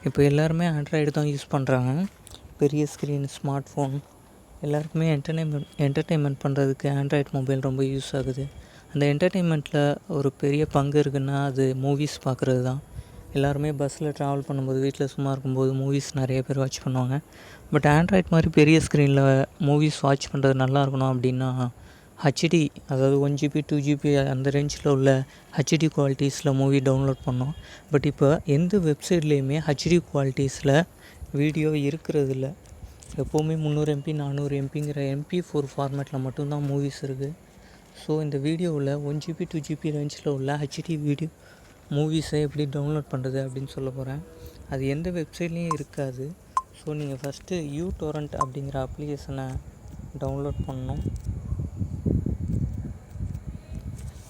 இப்போ எல்லாருமே ஆண்ட்ராய்டு தான் யூஸ் பண்ணுறாங்க. பெரிய ஸ்க்ரீன், ஸ்மார்ட் ஃபோன் எல்லாருக்குமே என்டர்டெயின்மெண்ட் பண்ணுறதுக்கு ஆண்ட்ராய்டு மொபைல் ரொம்ப யூஸ் ஆகுது. அந்த என்டர்டெயின்மெண்ட்டில் ஒரு பெரிய பங்கு இருக்குதுன்னா அது மூவிஸ் பார்க்குறது தான். எல்லாருமே பஸ்ஸில் ட்ராவல் பண்ணும்போது, வீட்டில் சும்மா இருக்கும்போது மூவிஸ் நிறைய பேர் வாட்ச் பண்ணுவாங்க. பட் ஆண்ட்ராய்டு மாதிரி பெரிய ஸ்க்ரீனில் மூவிஸ் வாட்ச் பண்ணுறது நல்லா இருக்கணும் அப்படின்னா ஹச்டி, அதாவது 1 GB 2 GB அந்த ரேஞ்சில் உள்ள ஹச்டி குவாலிட்டிஸில் மூவி டவுன்லோட் பண்ணோம். பட் இப்போ எந்த வெப்சைட்லேயுமே ஹச்டி குவாலிட்டிஸில் வீடியோ இருக்கிறது இல்லை. எப்போவுமே 300 MB 400 MBங்கிற MP4 ஃபார்மேட்டில் மட்டும்தான் மூவிஸ் இருக்குது. ஸோ இந்த வீடியோவில் 1 GB 2 GB ரேஞ்சில் உள்ள ஹச்டி வீடியோ மூவிஸை எப்படி டவுன்லோட் பண்ணுறது அப்படின்னு சொல்ல போகிறேன். அது எந்த வெப்சைட்லேயும் இருக்காது. ஸோ நீங்கள் ஃபஸ்ட்டு யூடோரண்ட் அப்படிங்கிற அப்ளிகேஷனை டவுன்லோட் பண்ணணும்.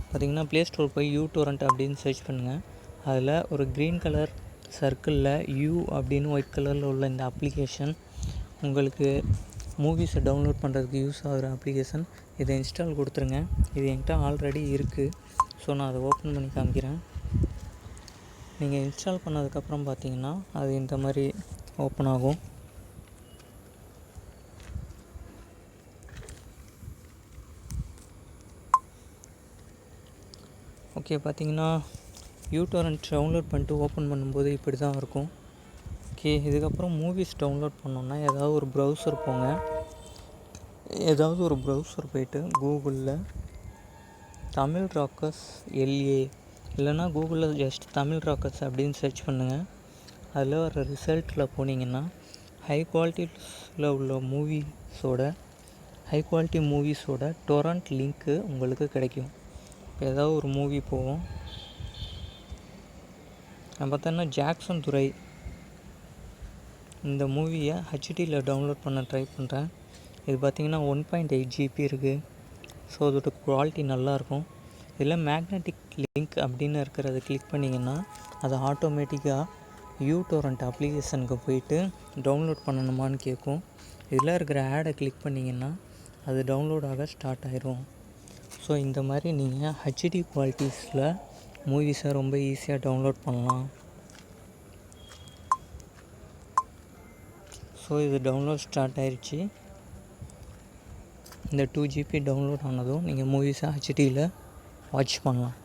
பார்த்திங்கன்னா ப்ளே ஸ்டோர் போய் யூடோரண்ட் அப்படின்னு சர்ச் பண்ணுங்கள். அதில் ஒரு க்ரீன் கலர் சர்க்கிளில் யூ அப்படின்னு ஒயிட் கலரில் உள்ள இந்த அப்ளிகேஷன் உங்களுக்கு மூவிஸை டவுன்லோட் பண்ணுறதுக்கு யூஸ் ஆகிற அப்ளிகேஷன். இதை இன்ஸ்டால் கொடுத்துருங்க. இது என்கிட்ட ஆல்ரெடி இருக்குது. ஸோ நான் அதை ஓப்பன் பண்ணி காமிக்கிறேன். நீங்கள் இன்ஸ்டால் பண்ணதுக்கப்புறம் பார்த்தீங்கன்னா அது இந்த மாதிரி ஓப்பன் ஆகும். ஓகே, பார்த்தீங்கன்னா யூடோரண்ட் டவுன்லோட் பண்ணிட்டு ஓப்பன் பண்ணும்போது இப்படி தான் இருக்கும். ஓகே, இதுக்கப்புறம் மூவிஸ் டவுன்லோட் பண்ணோன்னா ஏதாவது ஒரு ப்ரௌசர் போங்க. ஏதாவது ஒரு ப்ரௌசர் போய்ட்டு கூகுளில் தமிழ் ராக்கர்ஸ் LA இல்லைனா கூகுளில் ஜஸ்ட் தமிழ் ராக்கர்ஸ் அப்படின்னு சர்ச் பண்ணுங்கள். அதில் வர ரிசல்ட்டில் போனீங்கன்னா ஹை குவாலிட்டியில் உள்ள ஹை குவாலிட்டி மூவிஸோட டொரண்ட் லிங்க்கு உங்களுக்கு கிடைக்கும். இப்போ ஏதாவது ஒரு மூவி போவோம். நான் பார்த்தோன்னா ஜாக்சன் துரை இந்த மூவியை ஹச்டியில் டவுன்லோட் பண்ண ட்ரை பண்ணுறேன். இது பார்த்திங்கன்னா 1.8 GB இருக்குது. ஸோ அதோட குவாலிட்டி நல்லாயிருக்கும். இதில் மேக்னெட்டிக் லிங்க் அப்படின்னு இருக்கிறத கிளிக் பண்ணிங்கன்னா அது ஆட்டோமேட்டிக்காக யூடோரண்ட் அப்ளிகேஷனுக்கு போயிட்டு டவுன்லோட் பண்ணணுமான்னு கேட்கும். இதில் இருக்கிற ஆடை கிளிக் பண்ணிங்கன்னா அது டவுன்லோட் ஆக ஸ்டார்ட் ஆயிரும். ஸோ இந்த மாதிரி நீங்கள் ஹச்டி குவாலிட்டிஸில் மூவிஸை ரொம்ப ஈஸியாக டவுன்லோட் பண்ணலாம். ஸோ இது டவுன்லோட் ஸ்டார்ட் ஆயிடுச்சு. இந்த 2 GB டவுன்லோட் ஆனதும் நீங்கள் மூவிஸை ஹச்டியில் வாட்ச் பண்ணலாம்.